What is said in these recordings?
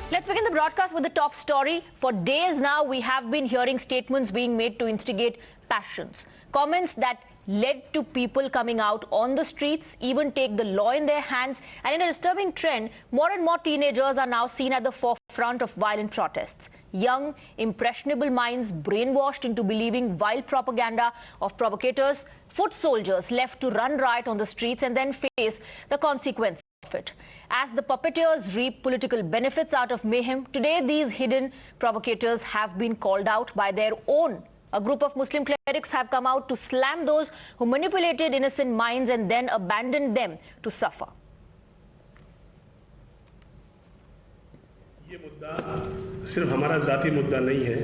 Let's begin the broadcast with the top story. For days now, we have been hearing statements being made to instigate passions. Comments that led to people coming out on the streets, even take the law in their hands. And in a disturbing trend, more and more teenagers are now seen at the forefront of violent protests. Young, impressionable minds brainwashed into believing vile propaganda of provocators, foot soldiers left to run riot on the streets and then face the consequences of it. As the puppeteers reap political benefits out of mayhem, today these hidden provocators have been called out by their own. A group of Muslim clerics have come out to slam those who manipulated innocent minds and then abandoned them to suffer. ये मुद्दा सिर्फ हमारा जाती मुद्दा नहीं है,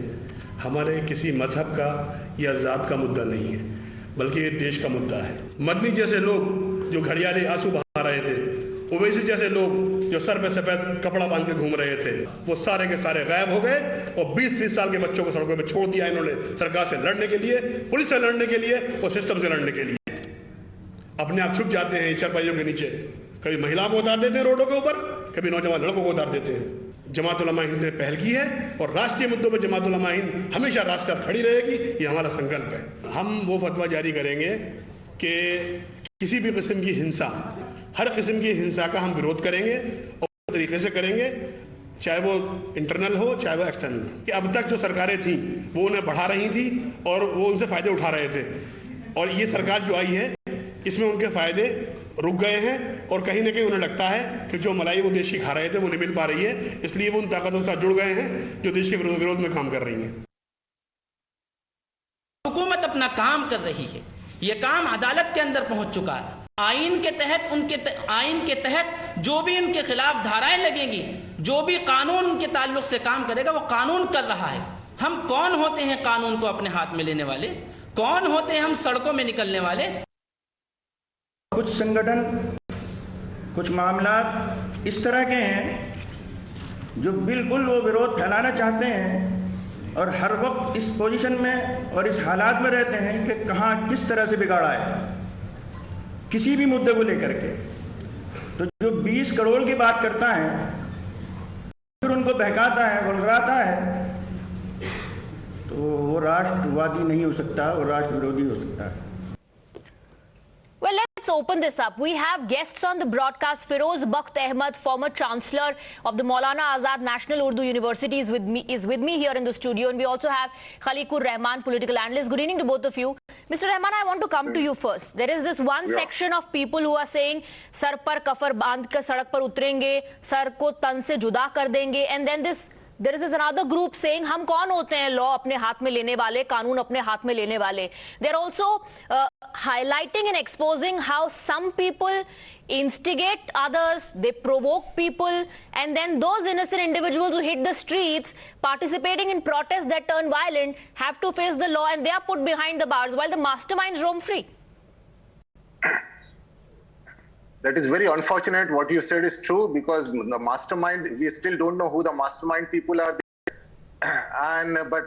हमारे किसी मजहब का या जात का मुद्दा नहीं है, बल्कि ये देश का मुद्दा है। मदनी जैसे लोग जो घड़ियाली आंसू बहा रहे थे, ओवैसी जैसे लोग जो सर पे सफेद कपड़ा बांध के घूम रहे थे, वो सारे के सारे गायब हो गए और 20-20 साल के बच्चों को सड़कों पे छोड़ दिया इन्होंने सरकार से लड़ने के लिए, पुलिस से लड़ने के लिए और सिस्टम से लड़ने के लिए। अपने आप छुप जाते हैं चारपाइयों के नीचे, कभी महिलाओं को उतार देते हैं रोडों के ऊपर, कभी नौजवान लड़कों को उतार देते हैं। जमात उलमा हिंद ने पहल की है और राष्ट्रीय मुद्दों पर जमात उलमा हिंद हमेशा राष्ट्र खड़ी रहेगी, ये हमारा संकल्प है। हम वो फतवा जारी करेंगे कि किसी भी किस्म की हिंसा, हर किस्म की हिंसा का हम विरोध करेंगे और तरीके से करेंगे, चाहे वो इंटरनल हो चाहे वो एक्सटर्नल। कि अब तक जो सरकारें थी वो उन्हें बढ़ा रही थी और वो उनसे फायदे उठा रहे थे, और ये सरकार जो आई है इसमें उनके फायदे रुक गए हैं और कहीं ना कहीं उन्हें लगता है कि जो मलाई वो देश की खा रहे थे वो नहीं मिल पा रही है, इसलिए वो उन ताकतों के साथ जुड़ गए हैं जो देश के विरोध में काम कर रही हैं। हुकूमत अपना काम कर रही है, ये काम अदालत के अंदर पहुंच चुका है। आइन के तहत जो भी उनके खिलाफ धाराएं लगेंगी, जो भी कानून उनके ताल्लुक से काम करेगा वो कानून कर रहा है। हम कौन होते हैं कानून को अपने हाथ में लेने वाले? कौन होते हैं हम सड़कों में निकलने वाले? कुछ संगठन, कुछ मामला इस तरह के हैं जो बिल्कुल वो विरोध फैलाना चाहते हैं और हर वक्त इस पोजीशन में और इस हालात में रहते हैं कि कहाँ किस तरह से बिगाड़ा है किसी भी मुद्दे को लेकर के। तो जो 20 करोड़ की बात करता है फिर उनको बहकाता है, बुलराता है, तो वो राष्ट्रवादी नहीं हो सकता, वो राष्ट्र विरोधी हो सकता है। Well, let's open this up. We have guests on the broadcast. Firoz Bhakt Ahmed, former Chancellor of the Maulana Azad National Urdu University, is with me here in the studio. And we also have Khaleequr Rahman, political analyst. Good evening to both of you. Mr. Rahman, I want to come to you first. There is this one section of people who are saying, sar par kafar bandh kar sadak par utrenge, sar ko tan se juda kar denge. And then there is this another group saying, हम कौन होते हैं law अपने हाथ में लेने वाले, कानून अपने हाथ में लेने वाले. They're also highlighting and exposing how some people instigate others, they provoke people, and then those innocent individuals who hit the streets participating in protests that turn violent have to face the law and they are put behind the bars while the masterminds roam free. That is very unfortunate. What you said is true, because the mastermind, we still don't know who the mastermind people are there. But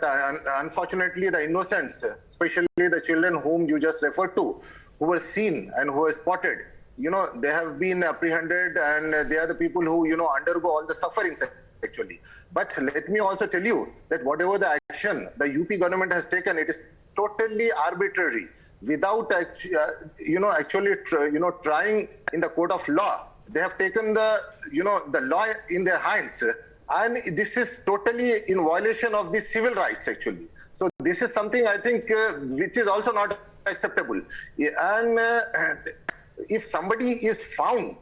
unfortunately, the innocents, especially the children whom you just referred to, who were seen and who were spotted, they have been apprehended, and they are the people who, undergo all the sufferings actually. But let me also tell you that whatever the action the UP government has taken, it is totally arbitrary, without actually trying in the court of law. They have taken the law in their hands, and this is totally in violation of the civil rights actually. So this is something I think which is also not acceptable. And if somebody is found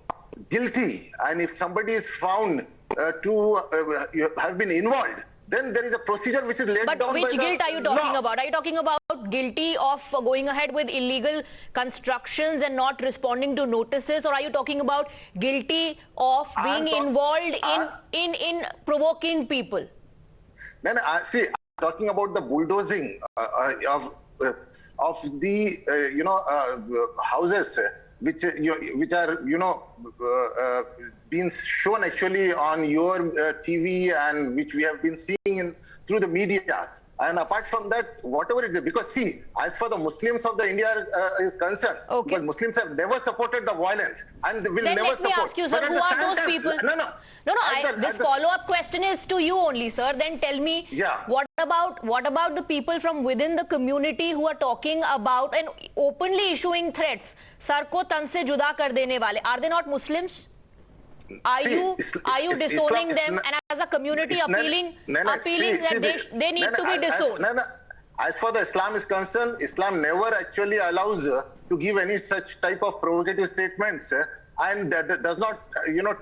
guilty, and if somebody is found to have been involved, then there is a procedure which is laid down by the law. But which guilt are you talking about? Are you talking about guilty of going ahead with illegal constructions and not responding to notices, or are you talking about guilty of being involved in provoking people? Then see, I'm talking about the bulldozing of the houses which are being shown actually on your TV, and which we have been seeing through the media. And apart from that, whatever it is, because see, as for the Muslims of the India is concerned, because Muslims have never supported the violence and will then never let me support. ask you, sir, who are those people? This follow-up question is to you only, sir. Then tell me, what about the people from within the community who are talking about and openly issuing threats? Sar ko tan se juda kar dene wale. Are they not Muslims? Are you disowning them, and as a community appealing that they need to be disowned? As far the Islam is concerned, Islam never actually allows to give any such type of provocative statements, and does not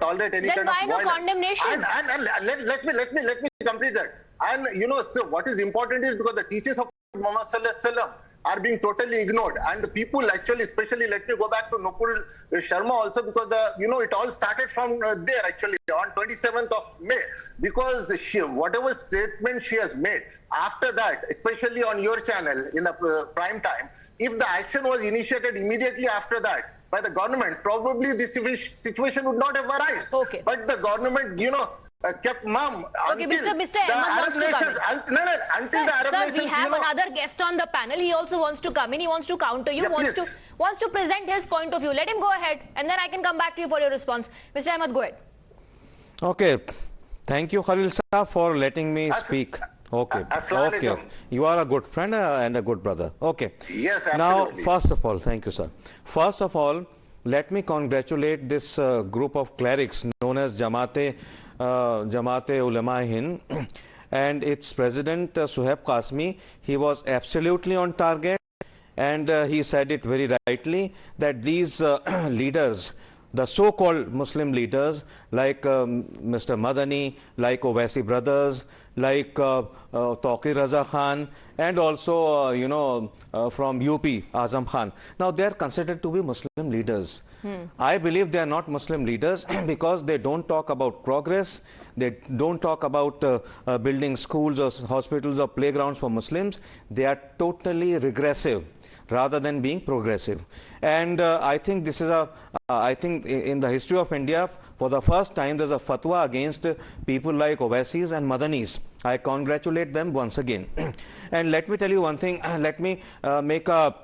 tolerate any kind of violence. Then why no condemnation? And let me complete that. And so what is important is because the teachings of Muhammad Sallallahu Alaihi Wasallam are being totally ignored, and the people actually, especially, let me go back to Nupur Sharma also, because it all started from there actually on 27th of May, because whatever statement she has made after that, especially on your channel in the prime time, if the action was initiated immediately after that by the government, probably this situation would not have arisen. But the government, kept mum. Okay, Mr. Ahmed wants to come in. Sir, we have another guest on the panel. He also wants to come in. He wants to counter you. Wants to present his point of view. Let him go ahead, and then I can come back to you for your response. Mr. Ahmed, go ahead. Okay. Thank you, Khalil Sir, for letting me speak. Okay. You are a good friend and a good brother. Okay. Yes, absolutely. Now, first of all, thank you, sir. First of all, let me congratulate this group of clerics known as Jamaate Ulama Hind and its president Suhaib Qasmi. He was absolutely on target, and he said it very rightly that these leaders, the so-called Muslim leaders like Mr. Madani, like Owaisi brothers, like Tawqir Raza Khan, and also from UP Azam Khan, now they are considered to be Muslim leaders. I believe they are not Muslim leaders because they don't talk about progress, they don't talk about building schools or hospitals or playgrounds for Muslims. They are totally regressive rather than being progressive. And I think this is I think in the history of India, for the first time, there's a fatwa against people like Owaisis and Madanis. I congratulate them once again. And let me tell you one thing, let me make a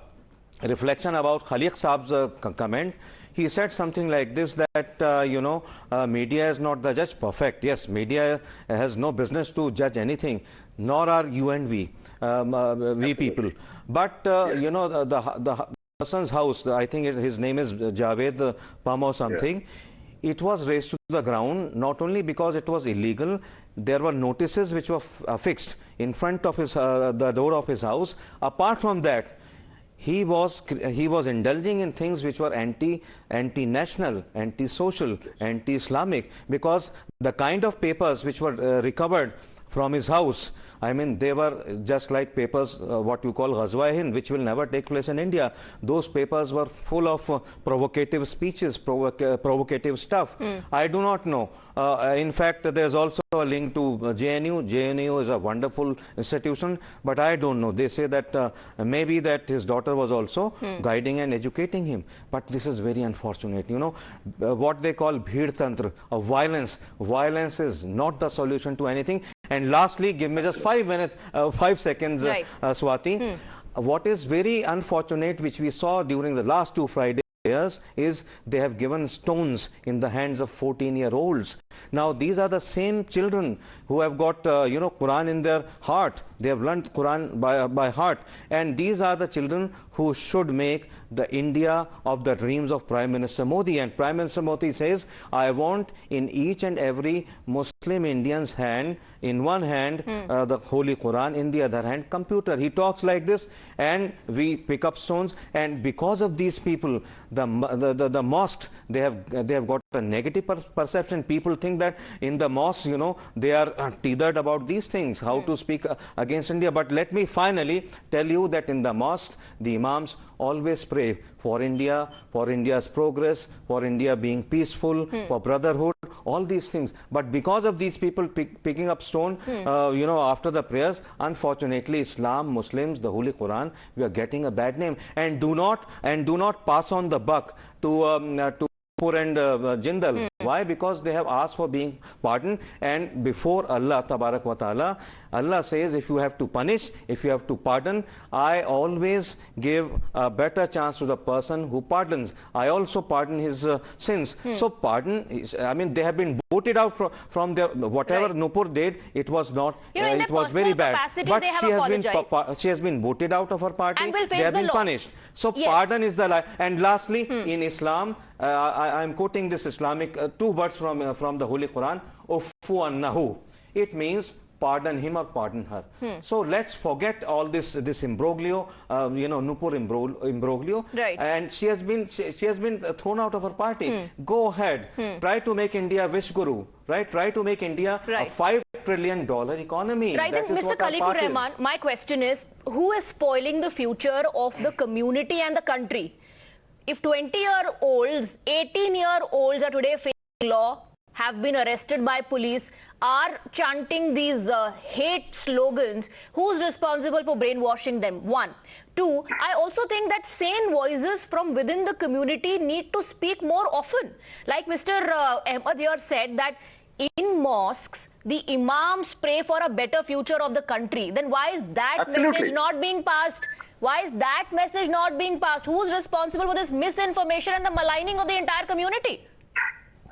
reflection about Khaleeq Saab's comment. He said something like this, that, media is not the judge. Perfect. Yes, media has no business to judge anything, nor are you and we people. But, the person's house, I think his name is Javed Pam or something, it was raised to the ground, not only because it was illegal, there were notices which were fixed in front of the door of his house. Apart from that, he was indulging in things which were anti-national, anti-social, anti-Islamic, because the kind of papers which were recovered from his house, I mean, they were just like papers, what you call Ghazwa-e-Hind, which will never take place in India. Those papers were full of provocative speeches, provocative stuff. I do not know. In fact, there's also a link to JNU. JNU is a wonderful institution, but I don't know. They say that maybe that his daughter was also guiding and educating him. But this is very unfortunate. What they call bheed tantra, of violence. Violence is not the solution to anything. And lastly, give me just 5 seconds, Swati. What is very unfortunate, which we saw during the last 2 Fridays, is they have given stones in the hands of 14-year-olds. Now, these are the same children who have got, Quran in their heart. They have learned Quran by heart. And these are the children who should make the India of the dreams of Prime Minister Modi. And Prime Minister Modi says, I want in each and every Muslim Indian's hand, in one hand, the Holy Quran, in the other hand, computer. He talks like this, and we pick up stones. And because of these people, the mosques, they have got a negative perception. People think that in the mosques, they are tethered about these things, how to speak against India. But let me finally tell you that in the mosques, the imams always pray for India, for India's progress, for India being peaceful, for brotherhood, all these things. But because of these people picking up stone, after the prayers, unfortunately, Islam, Muslims, the Holy Quran, we are getting a bad name. And do not pass on the buck to Nupur and Jindal. Why? Because they have asked for being pardoned, and before Allah Tabarak wa Ta'ala, Allah says, if you have to punish, if you have to pardon, I always give a better chance to the person who pardons. I also pardon his sins. So pardon, I mean, they have been booted out from their, whatever Nupur did, it was not, it was very bad. But she has been booted out of her party, and will face they have the been law. punished. So pardon is the lie. And lastly, in Islam, I am quoting this Islamic, two words from the Holy Quran, Ufu annahu. It means pardon him or pardon her. So let's forget all this imbroglio, Nupur imbroglio. Right. And she has been thrown out of her party. Go ahead, try to make India wish guru, right? Try to make India a $5 trillion economy. Right, then Mr. Khaleequr Rahman, my question is, who is spoiling the future of the community and the country? If 20-year-olds, 18-year-olds are today facing law, have been arrested by police, are chanting these hate slogans, who's responsible for brainwashing them? One. Two, I also think that sane voices from within the community need to speak more often. Like Mr. Ahmed here said that in mosques, the imams pray for a better future of the country. Then why is that message not being passed? Why is that message not being passed? Who's responsible for this misinformation and the maligning of the entire community?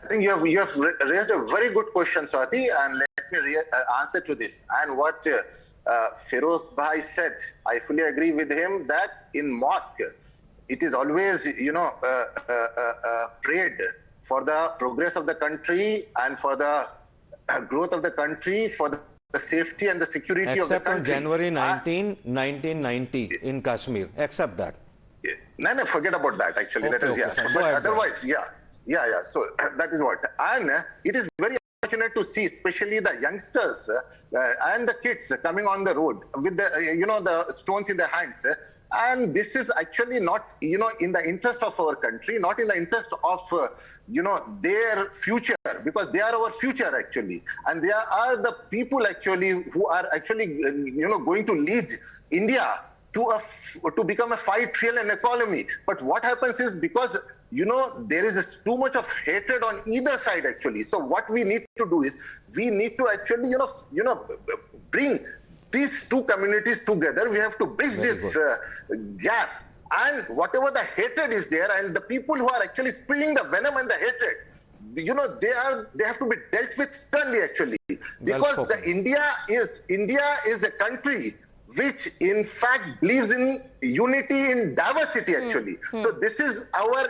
I think you have raised a very good question, Swati, and let me answer to this. And what Firoz Bhai said, I fully agree with him that in mosque, it is always, prayed for the progress of the country and for the growth of the country, for the safety and the security of the country. Except on January 19, 1990 in Kashmir. Except that. No, forget about that actually. Okay, that is, but otherwise, so that is what. And it is very unfortunate to see, especially the youngsters and the kids coming on the road with the, the stones in their hands. And this is actually not, in the interest of our country, not in the interest of, their future, because they are our future actually. And they are the people actually who are actually, going to lead India to become a $5 trillion economy. But what happens is, because there is too much of hatred on either side actually. So what we need to do is, we need to actually bring these two communities together. We have to bridge this gap, and whatever the hatred is there, and the people who are actually spilling the venom and the hatred, they have to be dealt with sternly actually, because India is a country which in fact believes in unity in diversity actually. So this is our,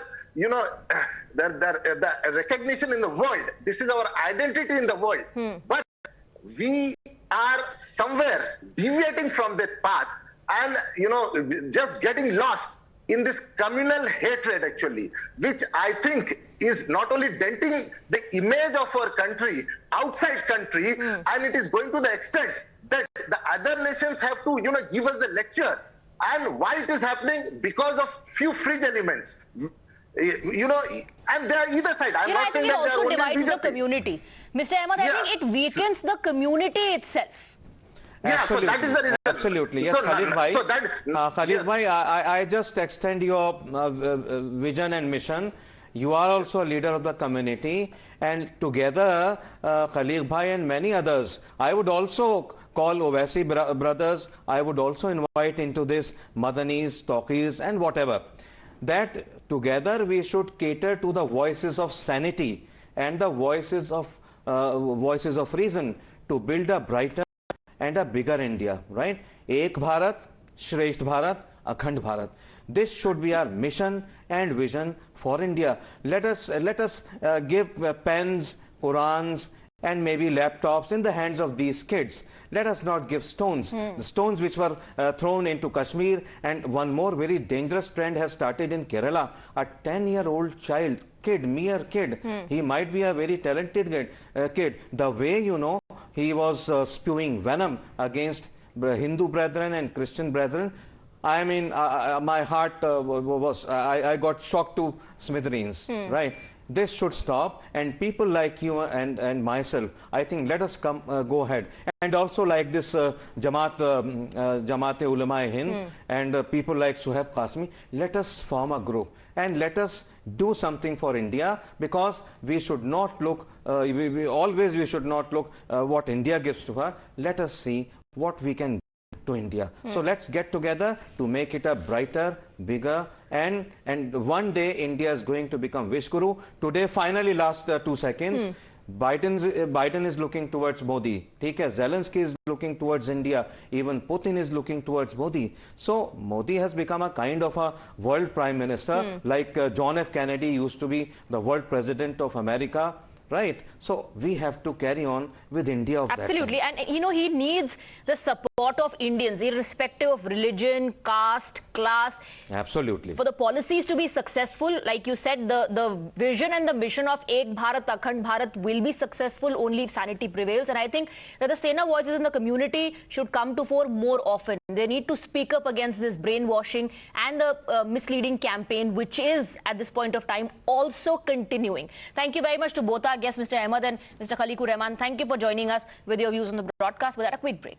the recognition in the world. This is our identity in the world. But we are somewhere deviating from that path and, just getting lost in this communal hatred actually, which I think is not only denting the image of our country, outside country, and it is going to the extent that the other nations have to, give us a lecture. And why it is happening? Because of few fringe elements. And they are either side. I'm not saying that it also divides the community. Mr. Ahmed, I think it weakens the community itself. Absolutely. So that is the reason. Absolutely. Yes, Khalid Bhai. Khalid Bhai, I just extend your vision and mission. You are also a leader of the community, and together, Khaleeq Bhai and many others, I would also call Owaisi brothers, I would also invite into this Madanis, Taqis and whatever, that together we should cater to the voices of sanity and the voices of reason to build a brighter and a bigger India, right? Ek Bharat, Shresht Bharat, Akhand Bharat. This should be our mission and vision for India. Let us give pens, Qurans, and maybe laptops in the hands of these kids. Let us not give stones. The stones which were thrown into Kashmir. And one more very dangerous trend has started in Kerala. A 10-year-old child, mere kid, he might be a very talented kid. The way, he was spewing venom against Hindu brethren and Christian brethren, I mean, my heart I got shocked to smithereens, right? This should stop, and people like you and myself, I think let us go ahead. And also like this Jamaat-e-Ulama-e-Hind and people like Suhaib Qasmi, let us form a group and let us do something for India, because we should not look, we should not look what India gives to her. Let us see what we can to India. So let's get together to make it a brighter, bigger, and one day India is going to become Vishguru. Today, finally, last 2 seconds, Biden is looking towards Modi. Zelensky is looking towards India. Even Putin is looking towards Modi. So Modi has become a kind of a world prime minister, like John F. Kennedy used to be the world president of America. Right, so we have to carry on with India of absolutely, and you know, he needs the support of Indians, irrespective of religion, caste, class. Absolutely. For the policies to be successful, like you said, the vision and the mission of Ek Bharat, Akhand Bharat will be successful only if sanity prevails. And I think that the Sena voices in the community should come to fore more often. They need to speak up against this brainwashing and the misleading campaign, which is at this point of time also continuing. Thank you very much to both our guests, Mr. Ahmed and Mr. Khaleequr Rahman. Thank you for joining us with your views on the broadcast. We'll have a quick break.